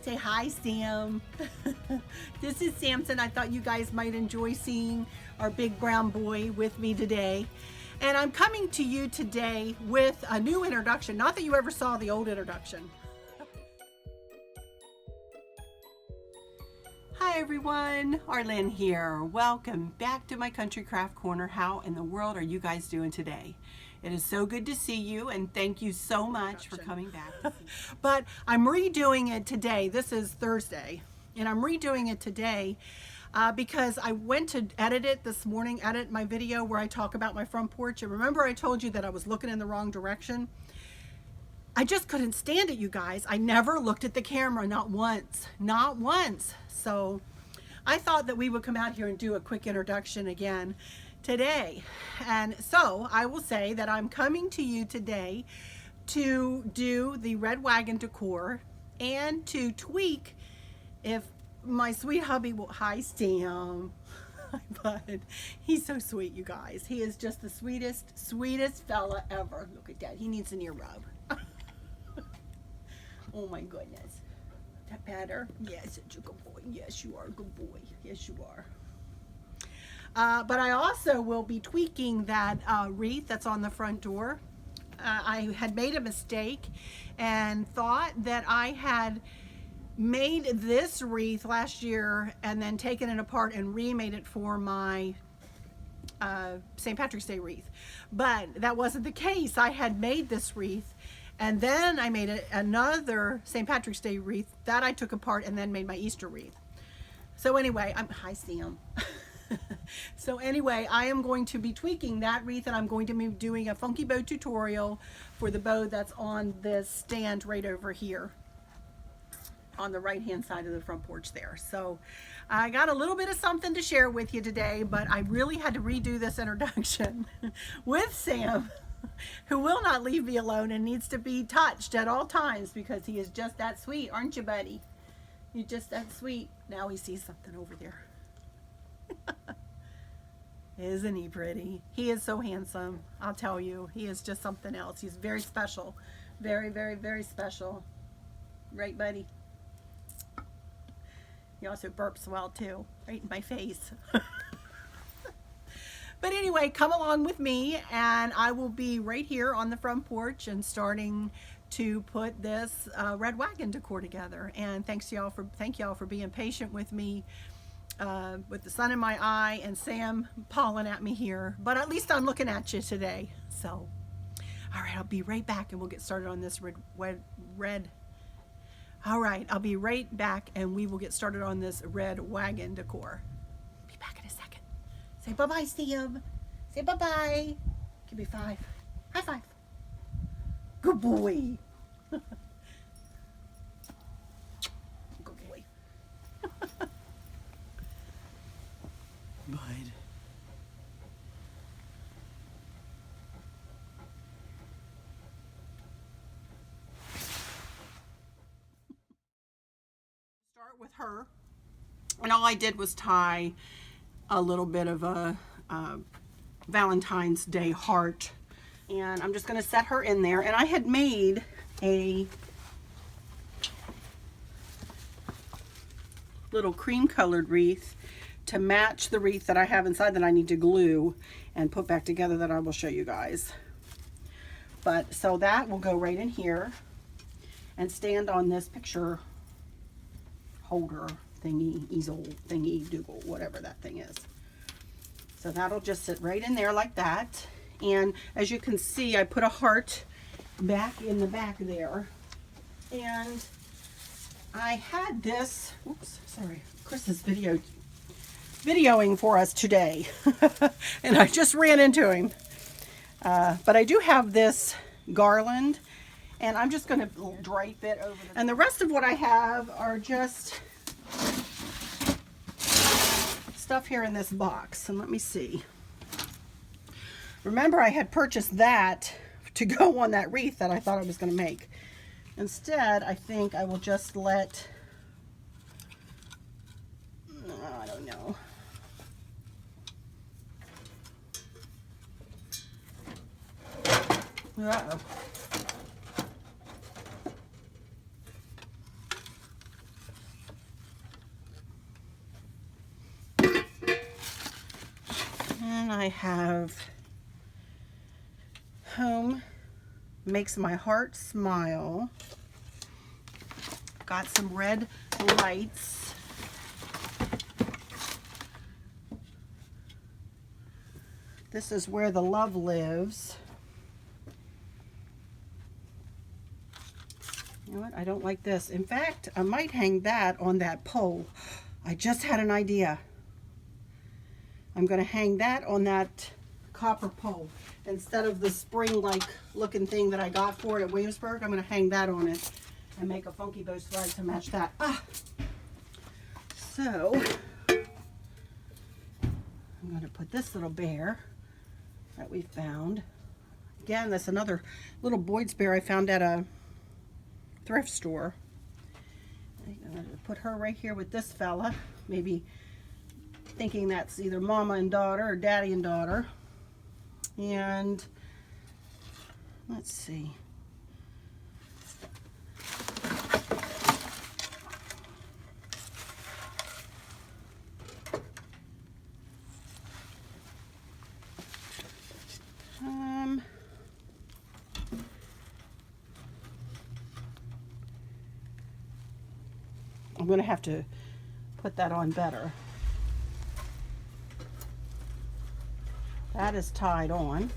Say hi, Sam. This is Samson. I thought you guys might enjoy seeing our big brown boy with me today. And I'm coming to you today with a new introduction. Not that you ever saw the old introduction. Hi everyone, Arlene here. Welcome back to my Country Craft Corner. How in the world are you guys doing today? It is so good to see you, and thank you so much for coming back to see me. But I'm redoing it today. This is Thursday, and I'm redoing it today because I went to edit it this morning, edit my video where I talk about my front porch. And remember I told you that I was looking in the wrong direction? I just couldn't stand it, you guys. I never looked at the camera, not once, not once. So I thought that we would come out here and do a quick introduction again today. And so I will say that I'm coming to you today to do the red wagon decor and to tweak if my sweet hubby will. Hi, Sam. Hi, bud. He's so sweet, you guys. He is just the sweetest fella ever. Look at that. He needs an ear rub. Oh my goodness. That better? Yes, it's a good boy. Yes, you are a good boy. Yes, you are. But I also will be tweaking that wreath that's on the front door. I had made a mistake and thought that I had made this wreath last year and then taken it apart and remade it for my St. Patrick's Day wreath. But that wasn't the case. I had made this wreath and then I made another St. Patrick's Day wreath that I took apart and then made my Easter wreath. So anyway, hi Sam. So anyway, I am going to be tweaking that wreath, and I'm going to be doing a funky bow tutorial for the bow that's on this stand right over here on the right hand side of the front porch there. So I got a little bit of something to share with you today, but I really had to redo this introduction with Sam, who will not leave me alone and needs to be touched at all times because he is just that sweet, aren't you, buddy? You're just that sweet. Now he sees something over there. Isn't he pretty? He is so handsome. I'll tell you, he is just something else. He's very special. Very, very, very special. Right, buddy? He also burps well too, right in my face. But anyway, come along with me and I will be right here on the front porch and starting to put this red wagon decor together. And thank y'all for being patient with me with the sun in my eye and Sam pawing at me here. But at least I'm looking at you today. So, all right, I'll be right back and we'll get started on this red. All right, I'll be right back and we will get started on this red wagon decor. Be back in a second. Say bye-bye, Sam. Say bye-bye. Give me 5. High 5. Good boy. Good boy. Bud. Start with her. And all I did was tie a little bit of a Valentine's Day heart. And I'm just going to set her in there. And I had made a little cream colored wreath to match the wreath that I have inside that I need to glue and put back together that I will show you guys. But so that will go right in here and stand on this picture holder thingy, easel thingy, doogle, whatever that thing is. So that'll just sit right in there like that. And as you can see, I put a heart back in the back there. And I had this, oops, sorry, Chris is videoing for us today. And I just ran into him. But I do have this garland and I'm just going to drape it over. And the rest of what I have are just stuff here in this box. And let me see. Remember, I had purchased that to go on that wreath that I thought I was going to make. Instead, I think I will just let, I don't know. Uh-oh. then I have Home Makes My Heart Smile. Got some red lights. This is Where the Love Lives. You know what? I don't like this. In fact, I might hang that on that pole. I just had an idea. I'm going to hang that on that copper pole. Instead of the spring-like looking thing that I got for it at Williamsburg, I'm going to hang that on it and make a funky bow flag to match that. So, I'm going to put this little bear that we found. Again, that's another little Boyd's bear I found at a thrift store. I'm going to put her right here with this fella, maybe thinking that's either mama and daughter or daddy and daughter. And let's see. I'm going to have to put that on better. That is tied on,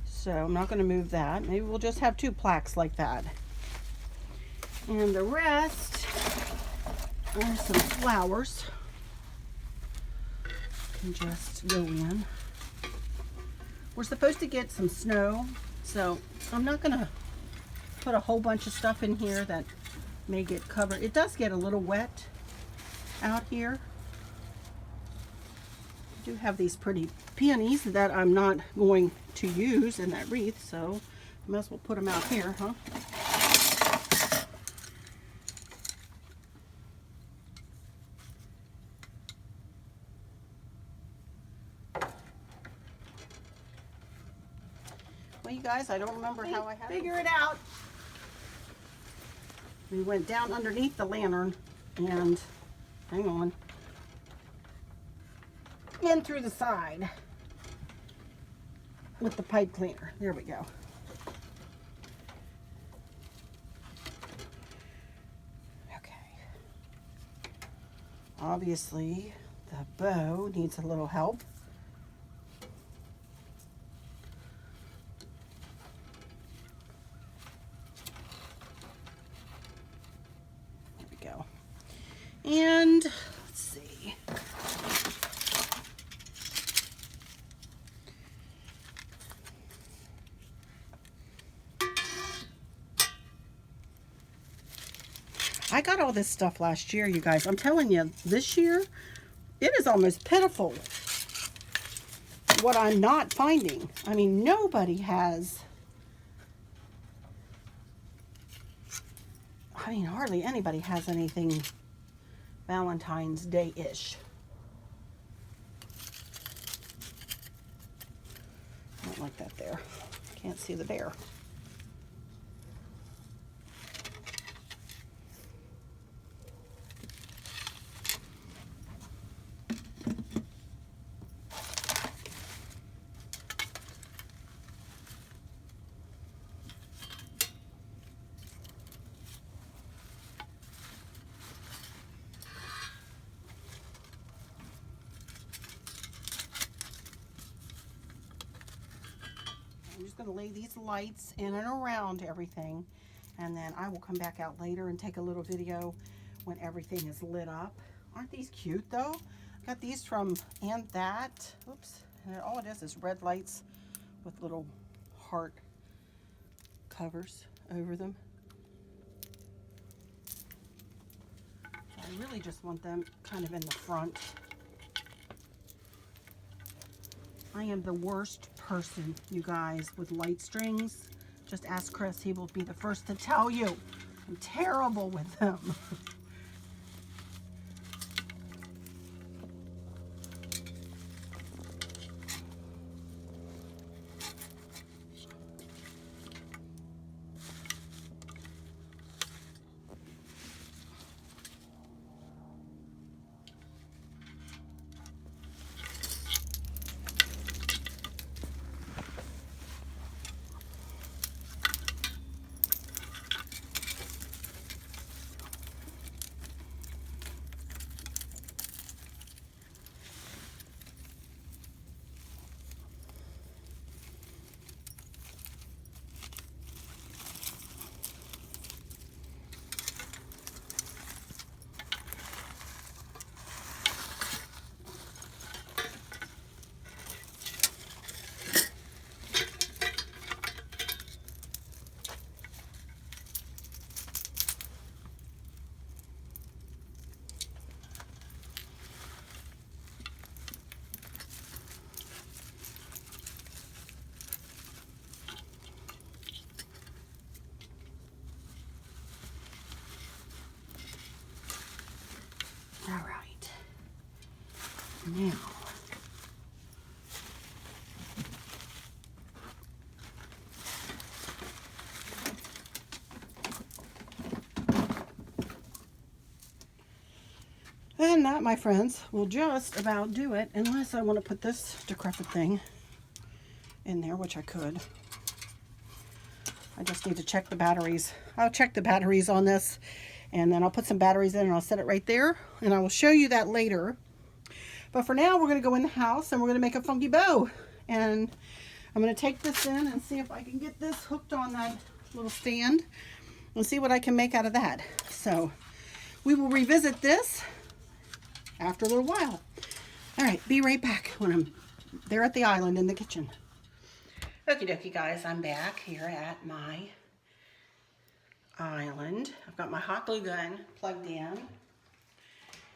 so I'm not going to move that. Maybe we'll just have 2 plaques like that. And the rest are some flowers. Can just go in. We're supposed to get some snow, so I'm not going to put a whole bunch of stuff in here that may get covered. It does get a little wet out here. I do have these pretty peonies that I'm not going to use in that wreath, so I might as well put them out here, huh? Well, you guys, I don't remember how I had to figure it out. We went down underneath the lantern and, hang on, in through the side with the pipe cleaner. There we go. Okay. Obviously, the bow needs a little help. There we go. And let's see. I got all this stuff last year, you guys. I'm telling you, this year, it is almost pitiful what I'm not finding. I mean, nobody has, I mean, hardly anybody has anything Valentine's Day-ish. I don't like that there. Can't see the bear. I'm just going to lay these lights in and around everything, and then I will come back out later and take a little video when everything is lit up. Aren't these cute though? Got these from And That. Oops. And all it is red lights with little heart covers over them. I really just want them kind of in the front. I am the worst person, you guys, with light strings. Just ask Chris, he will be the first to tell you. I'm terrible with them. All right. Now, and that, my friends, will just about do it, unless I want to put this decrepit thing in there, which I could. I just need to check the batteries. I'll check the batteries on this, and then I'll put some batteries in and I'll set it right there, and I will show you that later. But for now, we're going to go in the house and we're going to make a funky bow. And I'm going to take this in and see if I can get this hooked on that little stand and see what I can make out of that. So we will revisit this after a little while. All right, be right back when I'm there at the island in the kitchen. Okie dokie, guys, I'm back here at my island. I've got my hot glue gun plugged in.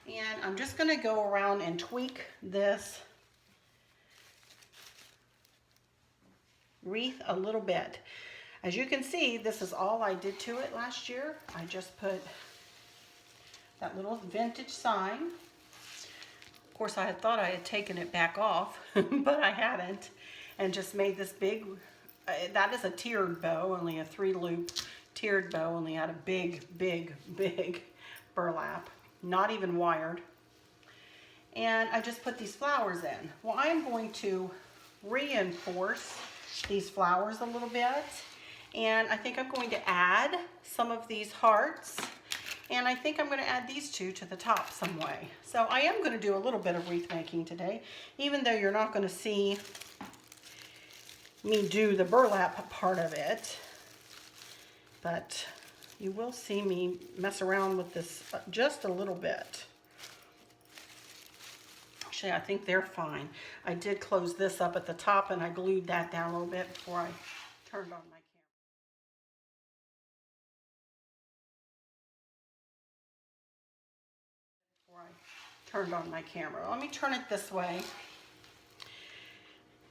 And I'm just going to go around and tweak this wreath a little bit. As you can see, this is all I did to it last year. I just put that little vintage sign. Of course, I had thought I had taken it back off, but I hadn't. And just made this big, that is a tiered bow, only a 3-loop tiered bow, only had a big, big, big burlap. Not even wired. And I just put these flowers in. Well, I'm going to reinforce these flowers a little bit. And I think I'm going to add some of these hearts. And I think I'm going to add these two to the top some way. So I am going to do a little bit of wreath making today, even though you're not going to see me do the burlap part of it. But you will see me mess around with this just a little bit. Actually, I think they're fine. I did close this up at the top and I glued that down a little bit before I turned on my camera. Let me turn it this way.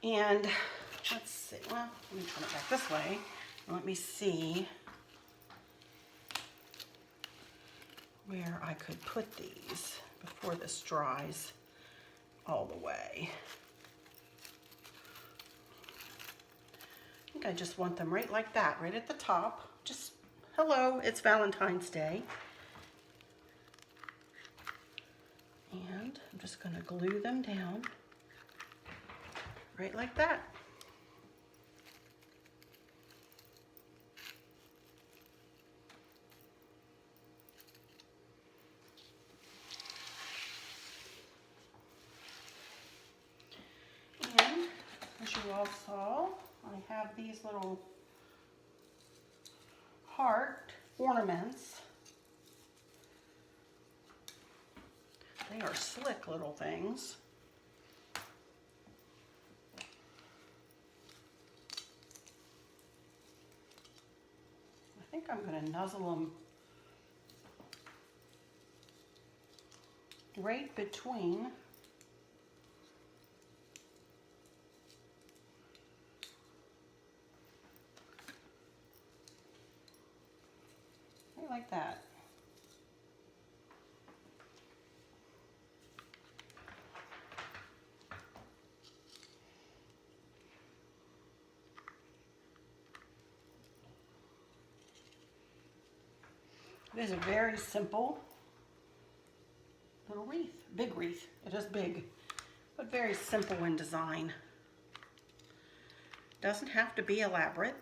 And let's see. Well, let me turn it back this way. Let me see where I could put these before this dries all the way. I think I just want them right like that, right at the top. Just, hello, it's Valentine's Day. And I'm just going to glue them down right like that. As you all saw, I have these little heart ornaments. They are slick little things. I think I'm going to nuzzle them right between like that. It is a very simple little wreath, big wreath. It is big, but very simple in design. Doesn't have to be elaborate.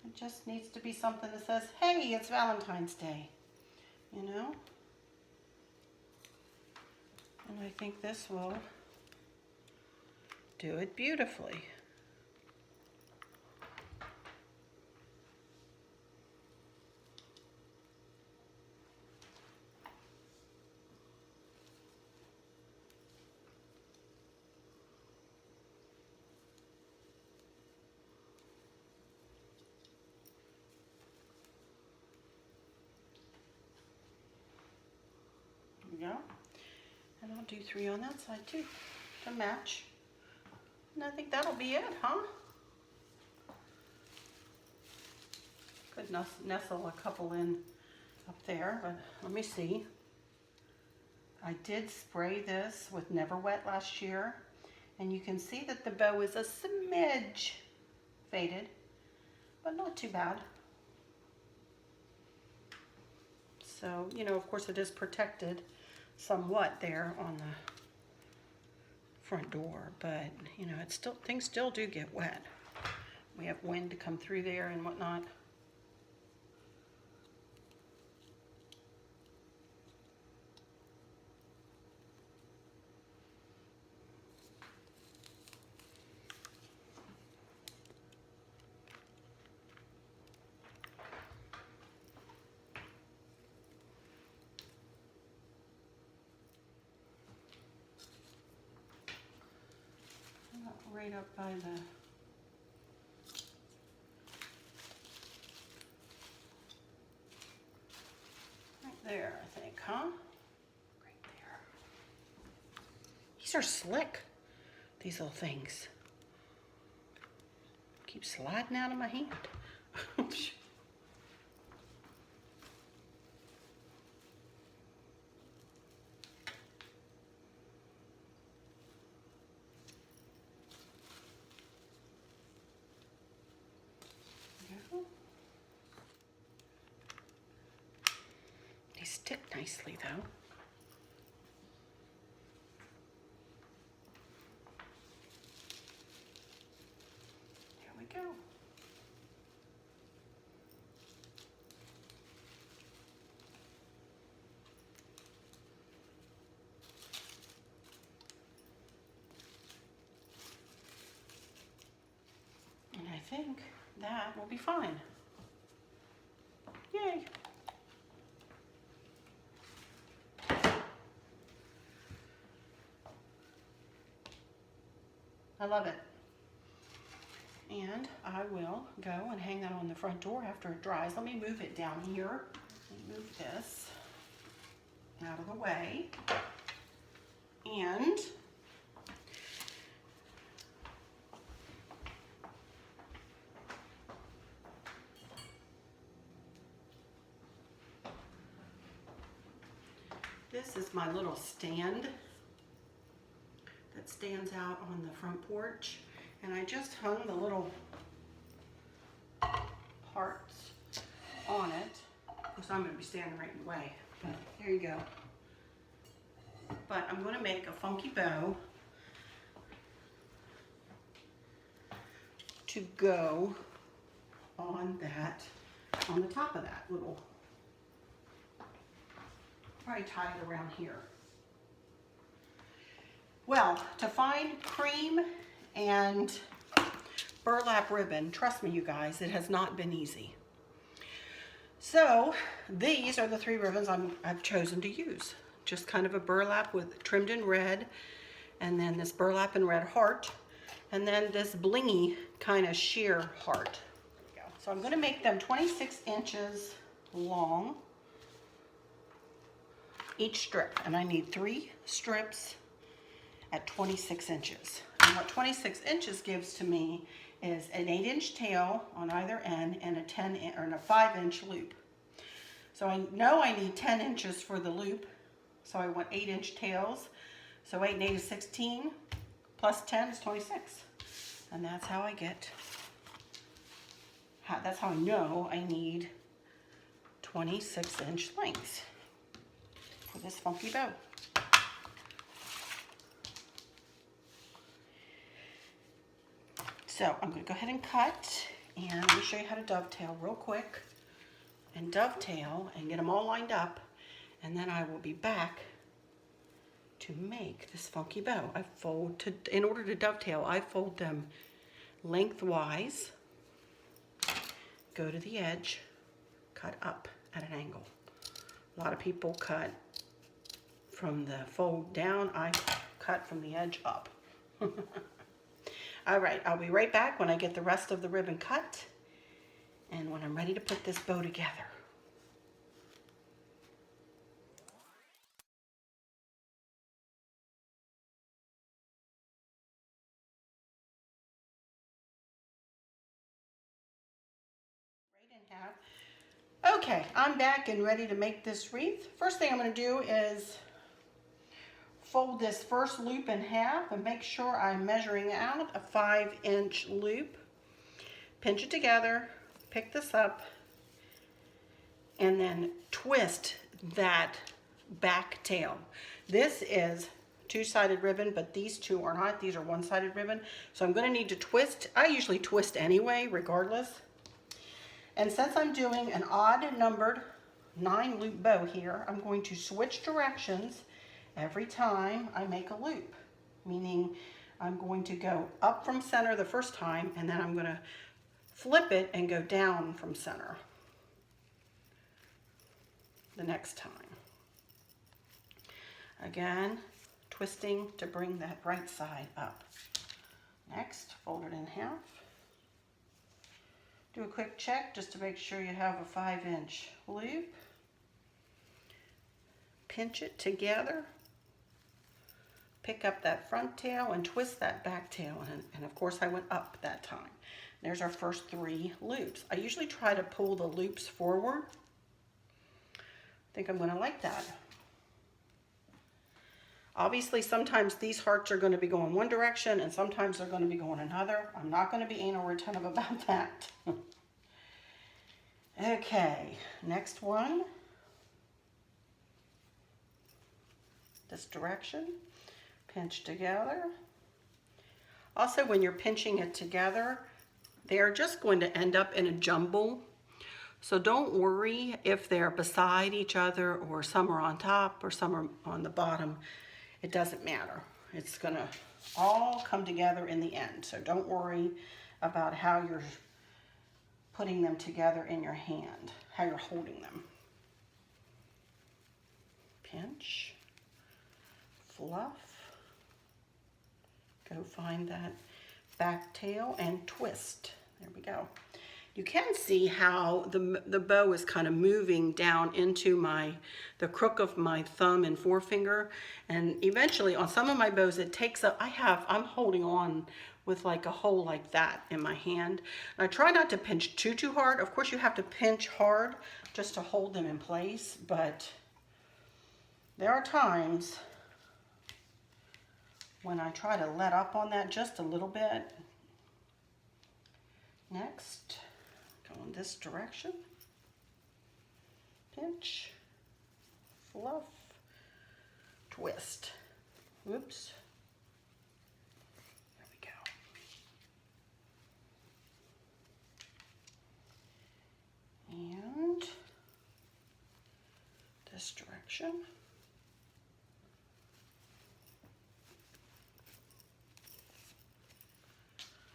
It just needs to be something that says, hey, it's Valentine's Day, you know? And I think this will do it beautifully. Go. And I'll do 3 on that side too to match. And I think that'll be it, huh? Could nestle a couple in up there, but let me see. I did spray this with Never Wet last year, and you can see that the bow is a smidge faded, but not too bad. So, you know, of course it is protected somewhat there on the front door, but you know, it's still, things still do get wet. We have wind to come through there and whatnot. Right up by the right there, I think, huh? Right there. These are slick, these little things. Keep sliding out of my hand. They stick nicely though. There we go. And I think that will be fine. Yay. I love it. And I will go and hang that on the front door after it dries. Let me move it down here. Let me move this out of the way. And this is my little stand that stands out on the front porch, and I just hung the little parts on it. Of course, I'm going to be standing right in the way, but there you go. But I'm going to make a funky bow to go on that, on the top of that little, probably tie it around here. Well, to find cream and burlap ribbon, trust me you guys, it has not been easy. So these are the 3 ribbons I've chosen to use. Just kind of a burlap with trimmed in red, and then this burlap and red heart, and then this blingy kind of sheer heart. There we go. So I'm going to make them 26 inches long, each strip, and I need 3 strips at 26 inches. And what 26 inches gives to me is an 8-inch tail on either end and a 5-inch loop. So I know I need 10 inches for the loop, so I want 8-inch tails. So 8 and 8 is 16, plus 10 is 26. And that's how I get, that's how I know I need 26-inch lengths for this funky bow. So I'm going to go ahead and cut, and let me show you how to dovetail real quick, and dovetail and get them all lined up, and then I will be back to make this funky bow. I fold to, in order to dovetail, I fold them lengthwise, go to the edge, cut up at an angle. A lot of people cut from the fold down. I cut from the edge up. All right, I'll be right back when I get the rest of the ribbon cut and when I'm ready to put this bow together. Right in half. Okay, I'm back and ready to make this wreath. First thing I'm going to do is fold this first loop in half and make sure I'm measuring out a 5-inch loop. Pinch it together, pick this up, and then twist that back tail. This is two-sided ribbon, but these two are not. These are one-sided ribbon. So I'm going to need to twist. I usually twist anyway, regardless. And since I'm doing an odd numbered 9-loop bow here, I'm going to switch directions every time I make a loop, meaning I'm going to go up from center the first time, and then I'm going to flip it and go down from center the next time. Again, twisting to bring that right side up. Next, fold it in half. Do a quick check just to make sure you have a 5-inch loop. Pinch it together. Pick up that front tail and twist that back tail. And of course I went up that time. There's our first 3 loops. I usually try to pull the loops forward. I think I'm going to like that. Obviously, sometimes these hearts are going to be going one direction and sometimes they're going to be going another. I'm not going to be anal retentive about that. Okay, next one. This direction. Pinch together. Also, when you're pinching it together, they're just going to end up in a jumble. So don't worry if they're beside each other or some are on top or some are on the bottom. It doesn't matter. It's gonna all come together in the end. So don't worry about how you're putting them together in your hand, how you're holding them. Pinch, fluff, go find that back tail and twist. There we go. You can see how the bow is kind of moving down into the crook of my thumb and forefinger, and eventually on some of my bows it takes up, I'm holding on with like a hole like that in my hand. And I try not to pinch too hard. Of course you have to pinch hard just to hold them in place, but there are times when I try to let up on that just a little bit. Next, go in this direction. Pinch, fluff, twist. Whoops. There we go. And this direction.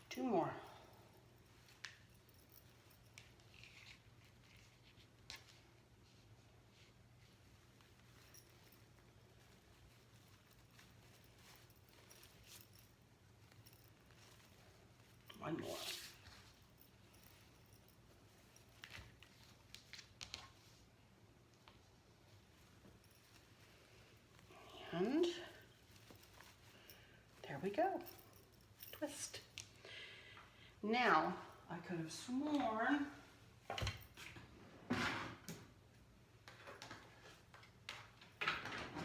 Two more. One more. And there we go. Twist. Now, I could have sworn I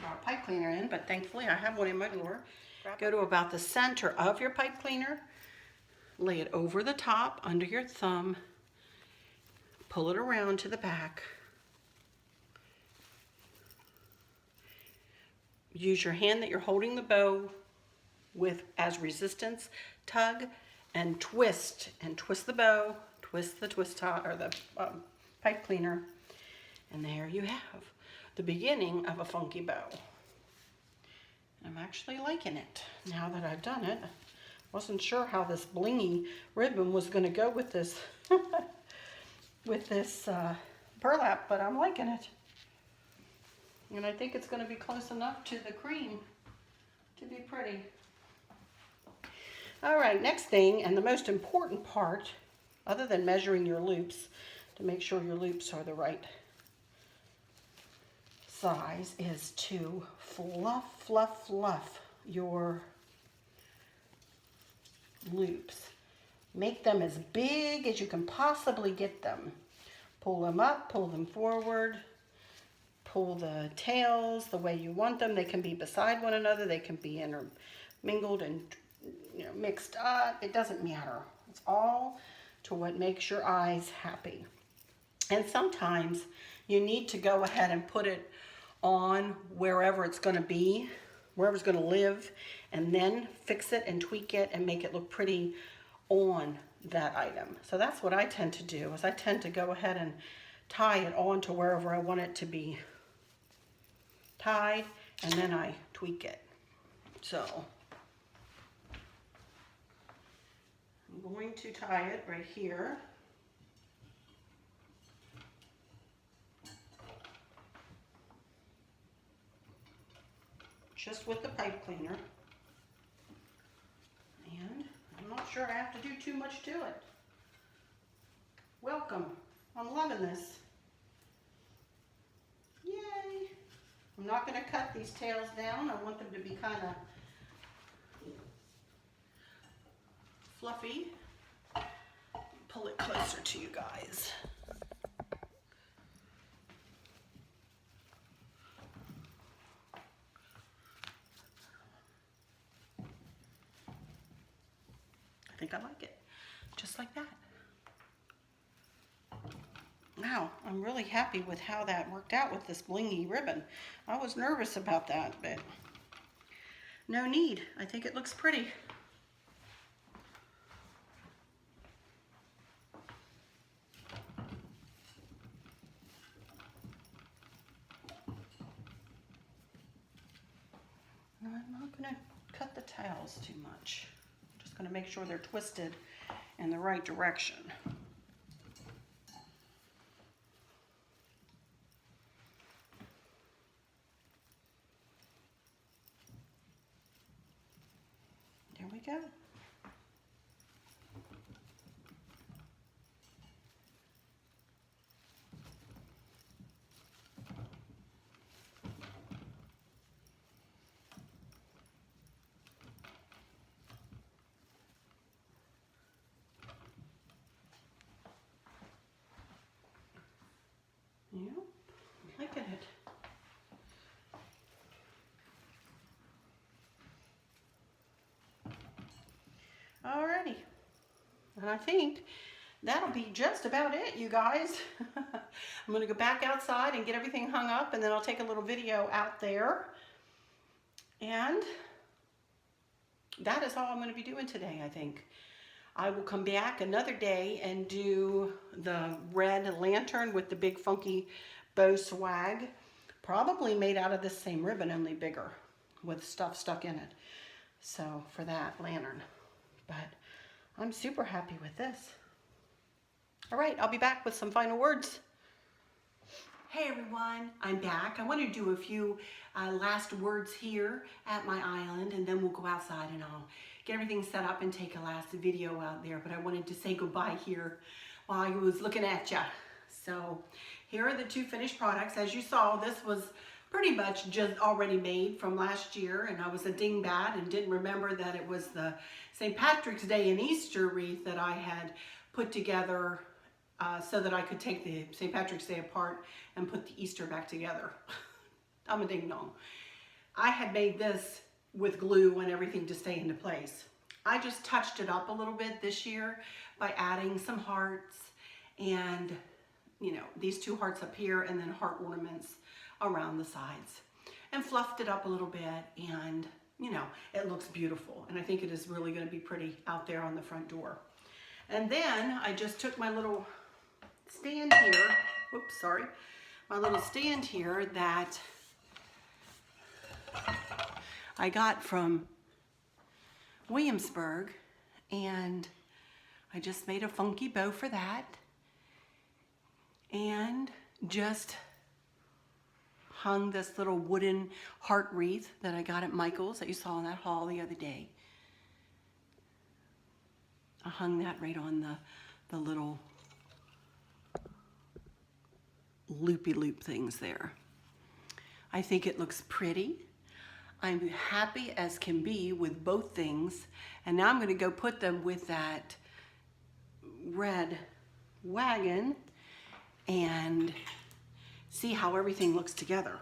brought a pipe cleaner in, but thankfully I have one in my drawer. Go to about the center of your pipe cleaner, lay it over the top under your thumb, pull it around to the back. Use your hand that you're holding the bow with as resistance, tug and twist the bow, twist the twist top or the pipe cleaner, and there you have the beginning of a funky bow. I'm actually liking it now that I've done it. Wasn't sure how this blingy ribbon was going to go with this with this burlap, but I'm liking it. And I think it's going to be close enough to the cream to be pretty. All right, next thing, and the most important part, other than measuring your loops to make sure your loops are the right size, is to fluff your loops. Make them as big as you can possibly get them. Pull them up, pull them forward, pull the tails the way you want them. They can be beside one another. They can be intermingled and mixed up. It doesn't matter. It's all to what makes your eyes happy. And sometimes you need to go ahead and put it on wherever it's going to be, wherever it's going to live, and then fix it and tweak it and make it look pretty on that item. So that's what I tend to do, is I tend to go ahead and tie it on to wherever I want it to be tied, and then I tweak it. So I'm going to tie it right here. Just with the pipe cleaner. And I'm not sure I have to do too much to it. Welcome. I'm loving this. Yay. I'm not going to cut these tails down. I want them to be kind of fluffy. Pull it closer to you guys. I think I like it, just like that. Wow, I'm really happy with how that worked out with this blingy ribbon. I was nervous about that, but no need. I think it looks pretty. No, I'm not going to cut the tails too much. Going to make sure they're twisted in the right direction. There we go. Yep, I'm liking it. Alrighty, and I think that'll be just about it, you guys. I'm going to go back outside and get everything hung up, and then I'll take a little video out there. And that is all I'm going to be doing today, I think. I will come back another day and do the red lantern with the big funky bow swag. Probably made out of the same ribbon, only bigger, with stuff stuck in it. So for that lantern. But I'm super happy with this. All right, I'll be back with some final words. Hey everyone, I'm back. I want to do a few last words here at my island, and then we'll go outside and I'll get everything set up and take a last video out there. But I wanted to say goodbye here while I was looking at ya. So here are the two finished products. As you saw, this was pretty much just already made from last year, and I was a dingbat and didn't remember that it was the St. Patrick's Day and Easter wreath that I had put together so that I could take the St. Patrick's Day apart and put the Easter back together. I'm a ding dong. I had made this with glue and everything to stay into place. I just touched it up a little bit this year by adding some hearts and, you know, these two hearts up here and then heart ornaments around the sides, and fluffed it up a little bit, and, you know, it looks beautiful. And I think it is really going to be pretty out there on the front door. And then I just took my little stand here, whoops, sorry, my little stand here that I got from Williamsburg, and I just made a funky bow for that, and just hung this little wooden heart wreath that I got at Michael's that you saw in that haul the other day. I hung that right on the little loopy-loop things there. I think it looks pretty. I'm happy as can be with both things. And now I'm going to go put them with that red wagon and see how everything looks together.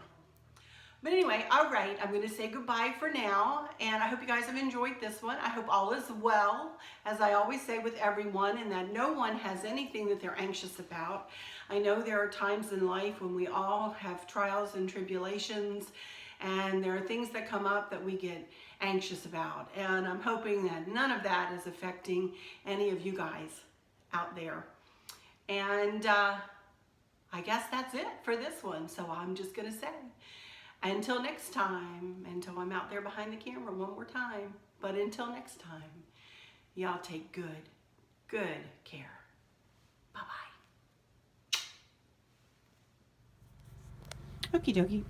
But anyway, all right, I'm going to say goodbye for now, and I hope you guys have enjoyed this one. I hope all is well, as I always say with everyone, and that no one has anything that they're anxious about. I know there are times in life when we all have trials and tribulations, and there are things that come up that we get anxious about, and I'm hoping that none of that is affecting any of you guys out there. And I guess that's it for this one, so I'm just going to say, until next time, until I'm out there behind the camera one more time, but until next time, y'all take good care. Bye-bye. Okie dokie.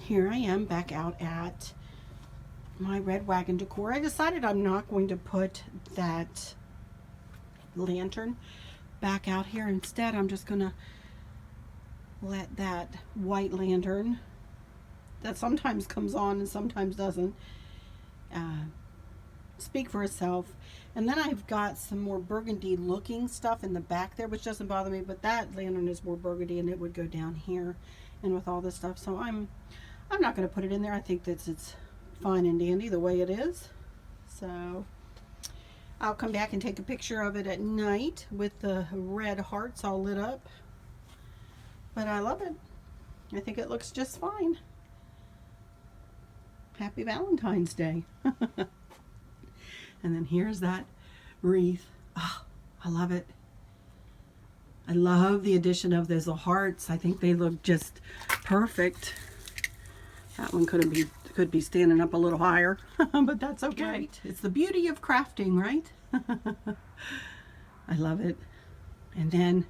Here I am back out at my red wagon decor. I decided I'm not going to put that lantern back out here. Instead, I'm just going to let that white lantern that sometimes comes on and sometimes doesn't speak for itself. And then I've got some more burgundy looking stuff in the back there, which doesn't bother me, but that lantern is more burgundy and it would go down here and with all this stuff. So I'm not going to put it in there. I think that it's fine and dandy the way it is. So I'll come back and take a picture of it at night with the red hearts all lit up. But I love it. I think it looks just fine. Happy Valentine's Day. And then here's that wreath. Oh, I love it. I love the addition of those hearts. I think they look just perfect. That one could be standing up a little higher, but that's okay. Right. It's the beauty of crafting, right? I love it. And then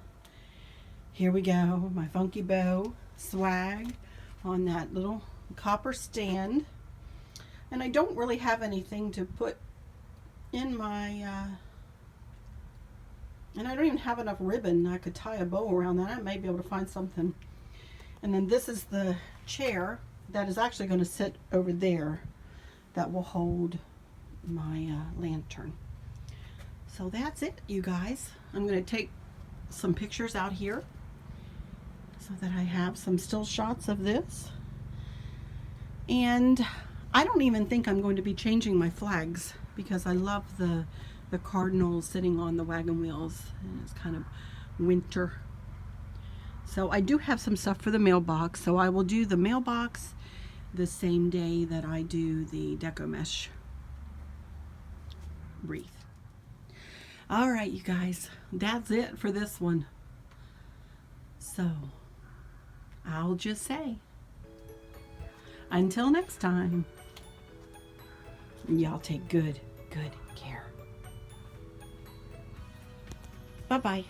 here we go, my funky bow swag on that little copper stand. And I don't really have anything to put in my, and I don't even have enough ribbon. I could tie a bow around that. I may be able to find something. And then this is the chair that is actually going to sit over there that will hold my lantern. So that's it, you guys. I'm going to take some pictures out here so that I have some still shots of this. And I don't even think I'm going to be changing my flags because I love the cardinals sitting on the wagon wheels, and it's kind of winter. So I do have some stuff for the mailbox, so I will do the mailbox the same day that I do the deco mesh wreath. All right, you guys, that's it for this one. So I'll just say, until next time, y'all take good care. Bye-bye.